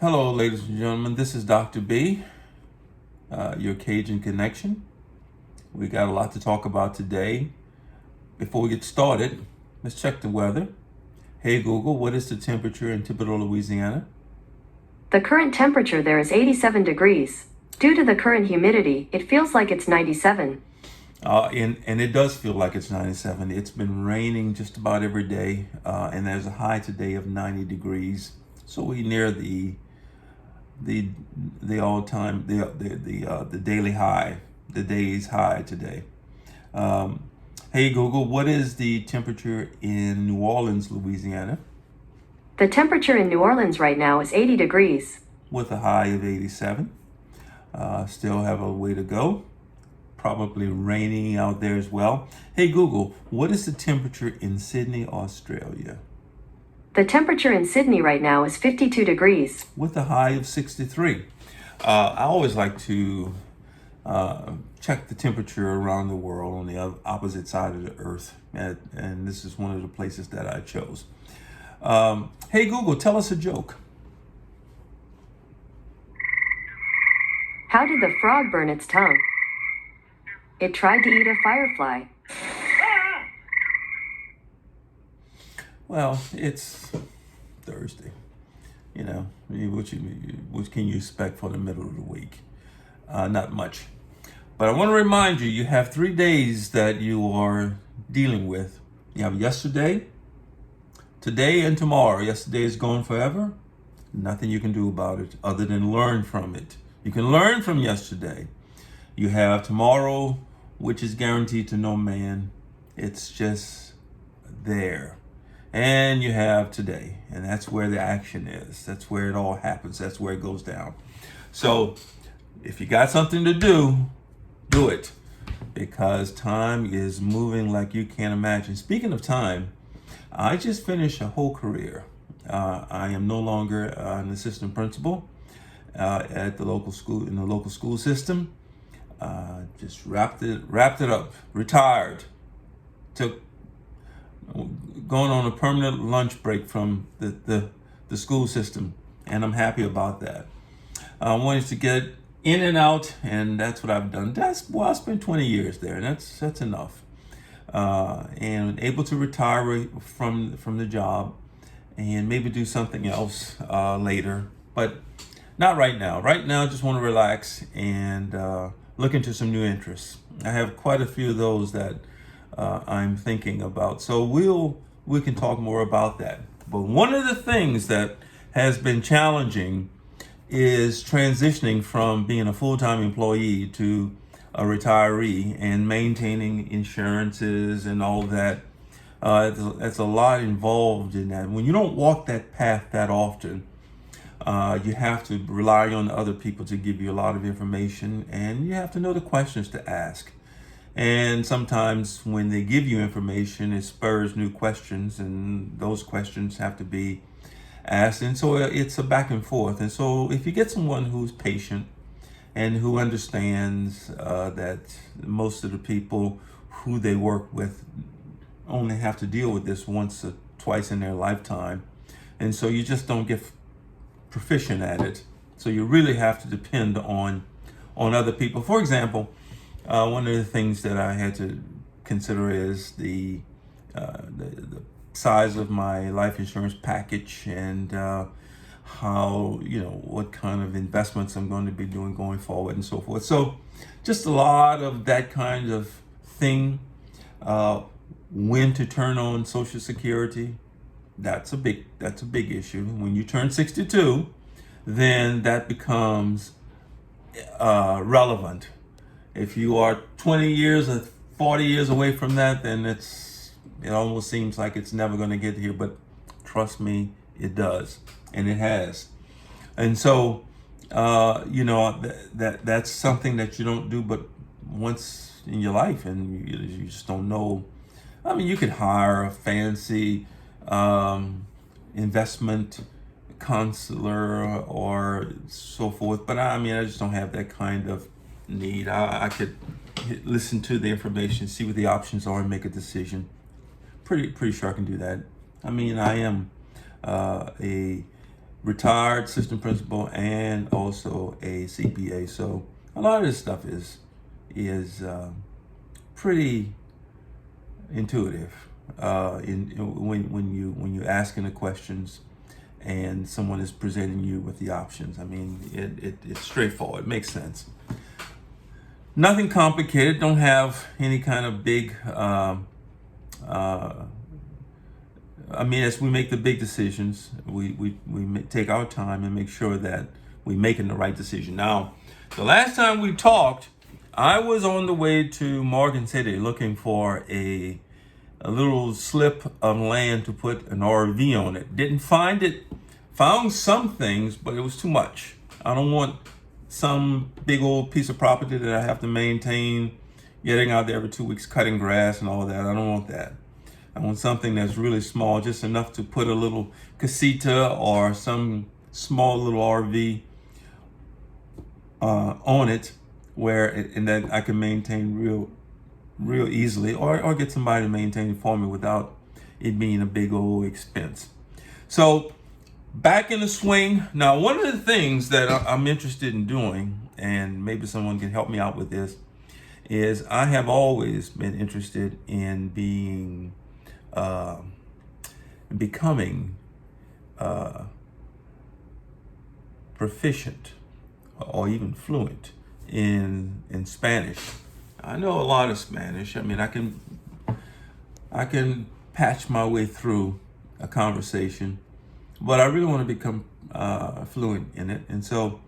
Hello, ladies and gentlemen. This is Dr. B, your Cajun Connection. We got a lot to talk about today. Before we get started, let's check the weather. Hey Google, what is the temperature in Thibodaux, Louisiana? The current temperature there is 87 degrees. Due to the current humidity, it feels like it's 97. And it does feel like it's 97. It's been raining just about every day, and there's a high today of 90 degrees. So we near the all time the daily high, the day's high today. Hey Google, what is the temperature in New Orleans, Louisiana, The temperature in New Orleans right now is 80 degrees. with a high of 87? Still have a way to go. Probably raining out there as well. Hey Google, what is the temperature in Sydney, Australia, The temperature in Sydney right now is 52 degrees. with a high of 63? I always like to check the temperature around the world on the opposite side of the earth, and this is one of the places that I chose. Hey Google, tell us a joke. How did the frog burn its tongue? It tried to eat a firefly. Well, it's Thursday. What can you expect for the middle of the week? Not much. But I want to remind you, you have 3 days that you are dealing with. You have yesterday, today, and tomorrow. Yesterday is gone forever. Nothing you can do about it other than learn from it. You can learn from yesterday. You have tomorrow, which is guaranteed to no man. It's just there. And you have today, and that's where the action is. That's where it all happens. That's where it goes down. So if you got something to do, do it, because time is moving like you can't imagine. Speaking of time, I just finished a whole career. I am no longer an assistant principal at the local school, in the local school system. Just wrapped it up, retired, took going on a permanent lunch break from the school system, and I'm happy about that. I wanted to get in and out, and that's what I've done. I spent 20 years there, and that's enough. And able to retire from the job, and maybe do something else later, but not right now. Right now, I just want to relax and look into some new interests. I have quite a few of those that I'm thinking about. So we can talk more about that. But one of the things that has been challenging is transitioning from being a full-time employee to a retiree and maintaining insurances and all that. It's a lot involved in that. When you don't walk that path that often, you have to rely on other people to give you a lot of information, and you have to know the questions to ask. And sometimes when they give you information, it spurs new questions, and those questions have to be asked. And so it's a back and forth. And so if you get someone who's patient and who understands that most of the people who they work with only have to deal with this once or twice in their lifetime, and so you just don't get proficient at it. So you really have to depend on other people. For example, one of the things that I had to consider is the size of my life insurance package, and how, what kind of investments I'm going to be doing going forward and so forth. So just a lot of that kind of thing. When to turn on Social Security, that's a big issue. When you turn 62, then that becomes relevant. If you are 20 years or 40 years away from that, then it almost seems like it's never going to get here. But trust me, it does, and it has. And so, that's something that you don't do but once in your life, and you just don't know. I mean, you could hire a fancy investment counselor or so forth, but I just don't have that kind of need. I could listen to the information, see what the options are, and make a decision. Pretty sure I can do that. I am a retired assistant principal and also a CPA. So a lot of this stuff is pretty intuitive when you're asking the questions and someone is presenting you with the options. I mean, it's straightforward. It makes sense. Nothing complicated. Don't have any kind of big. As we make the big decisions, we take our time and make sure that we're making the right decision. Now, the last time we talked, I was on the way to Morgan City looking for a little slip of land to put an RV on it. Didn't find it. Found some things, but it was too much. I don't want some big old piece of property that I have to maintain, getting out there every 2 weeks, cutting grass and all that. I don't want that. I want something that's really small, just enough to put a little casita or some small little RV on it, and that I can maintain real easily, or get somebody to maintain it for me without it being a big old expense. So back in the swing. Now, one of the things that I'm interested in doing, and maybe someone can help me out with this, is I have always been interested in becoming proficient or even fluent in Spanish. I know a lot of Spanish. I mean, I can patch my way through a conversation, but I really want to become fluent in it. And so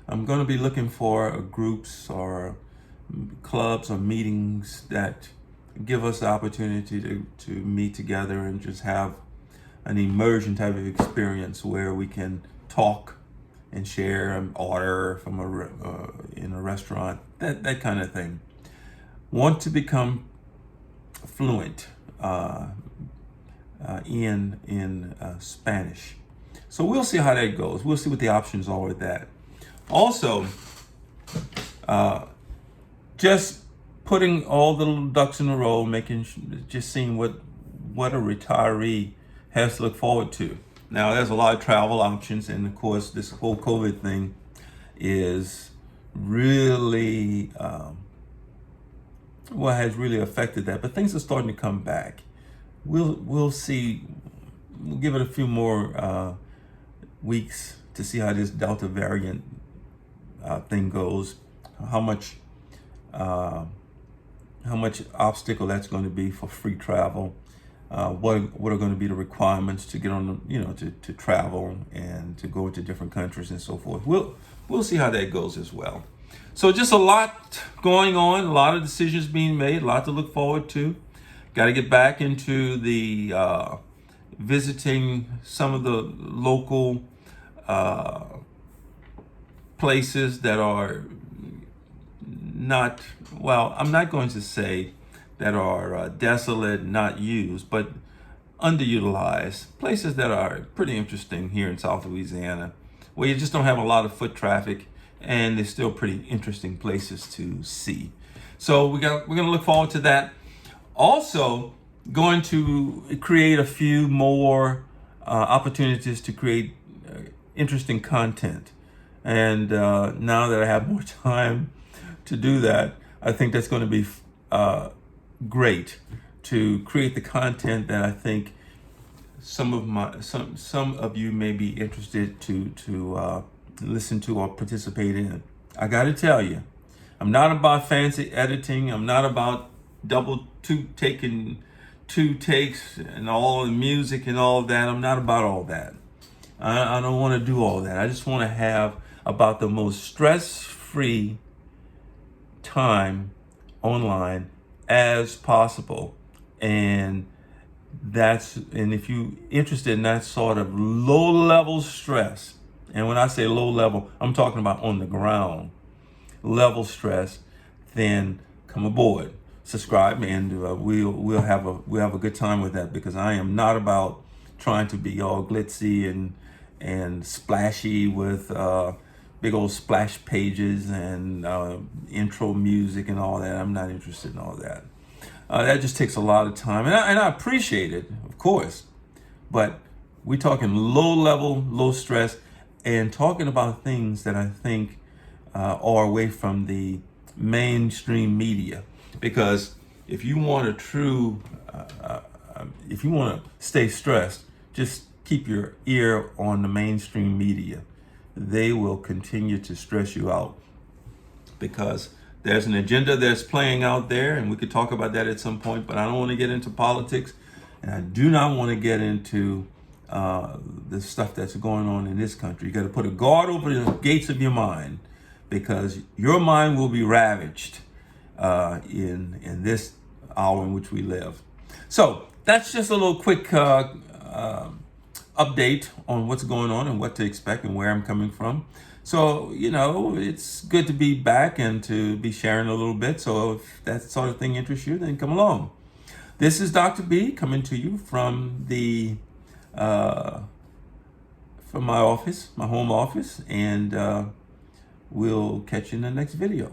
I'm going to be looking for groups or clubs or meetings that give us the opportunity to meet together and just have an immersion type of experience where we can talk and share and order from in a restaurant, that kind of thing. Want to become fluent in Spanish. So we'll see how that goes. We'll see what the options are with that. Also, just putting all the little ducks in a row, just seeing what a retiree has to look forward to. Now, there's a lot of travel options, and of course, this whole COVID thing is really has really affected that. But things are starting to come back. We'll see. We'll give it a few more weeks to see how this Delta variant thing goes. How much obstacle that's going to be for free travel. What are going to be the requirements to get on the, to travel and to go into different countries and so forth. We'll see how that goes as well. So just a lot going on, a lot of decisions being made, a lot to look forward to. Got to get back into the visiting some of the local places that are not, I'm not going to say that are desolate, not used, but underutilized. Places that are pretty interesting here in South Louisiana, where you just don't have a lot of foot traffic, and they're still pretty interesting places to see. So we're gonna look forward to that. Also, going to create a few more opportunities to create interesting content. And now that I have more time to do that, I think that's going to be great to create the content that I think some of you may be interested to listen to or participate in. I got to tell you, I'm not about fancy editing. I'm not about taking two takes and all the music and all of that. I'm not about all that. I don't want to do all that. I just want to have about the most stress-free time online as possible. And if you're interested in that sort of low-level stress, and when I say low level, I'm talking about on the ground level stress, then come aboard, subscribe, and we'll have a good time with that, because I am not about trying to be all glitzy and splashy with big old splash pages and intro music and all that. I'm not interested in all that. That just takes a lot of time, and I appreciate it, of course, but We're talking low level, low stress, and talking about things that I think are away from the mainstream media. Because if you want a true, if you want to stay stressed, just keep your ear on the mainstream media. They will continue to stress you out because there's an agenda that's playing out there, and we could talk about that at some point, but I don't want to get into politics, and I do not want to get into the stuff that's going on in this country. You got to put a guard over the gates of your mind, because your mind will be ravaged in this hour in which we live. So that's just a little quick update on what's going on and what to expect and where I'm coming from. So, it's good to be back and to be sharing a little bit. So if that sort of thing interests you, then come along. This is Dr. B coming to you from from my office, my home office, and we'll catch you in the next video.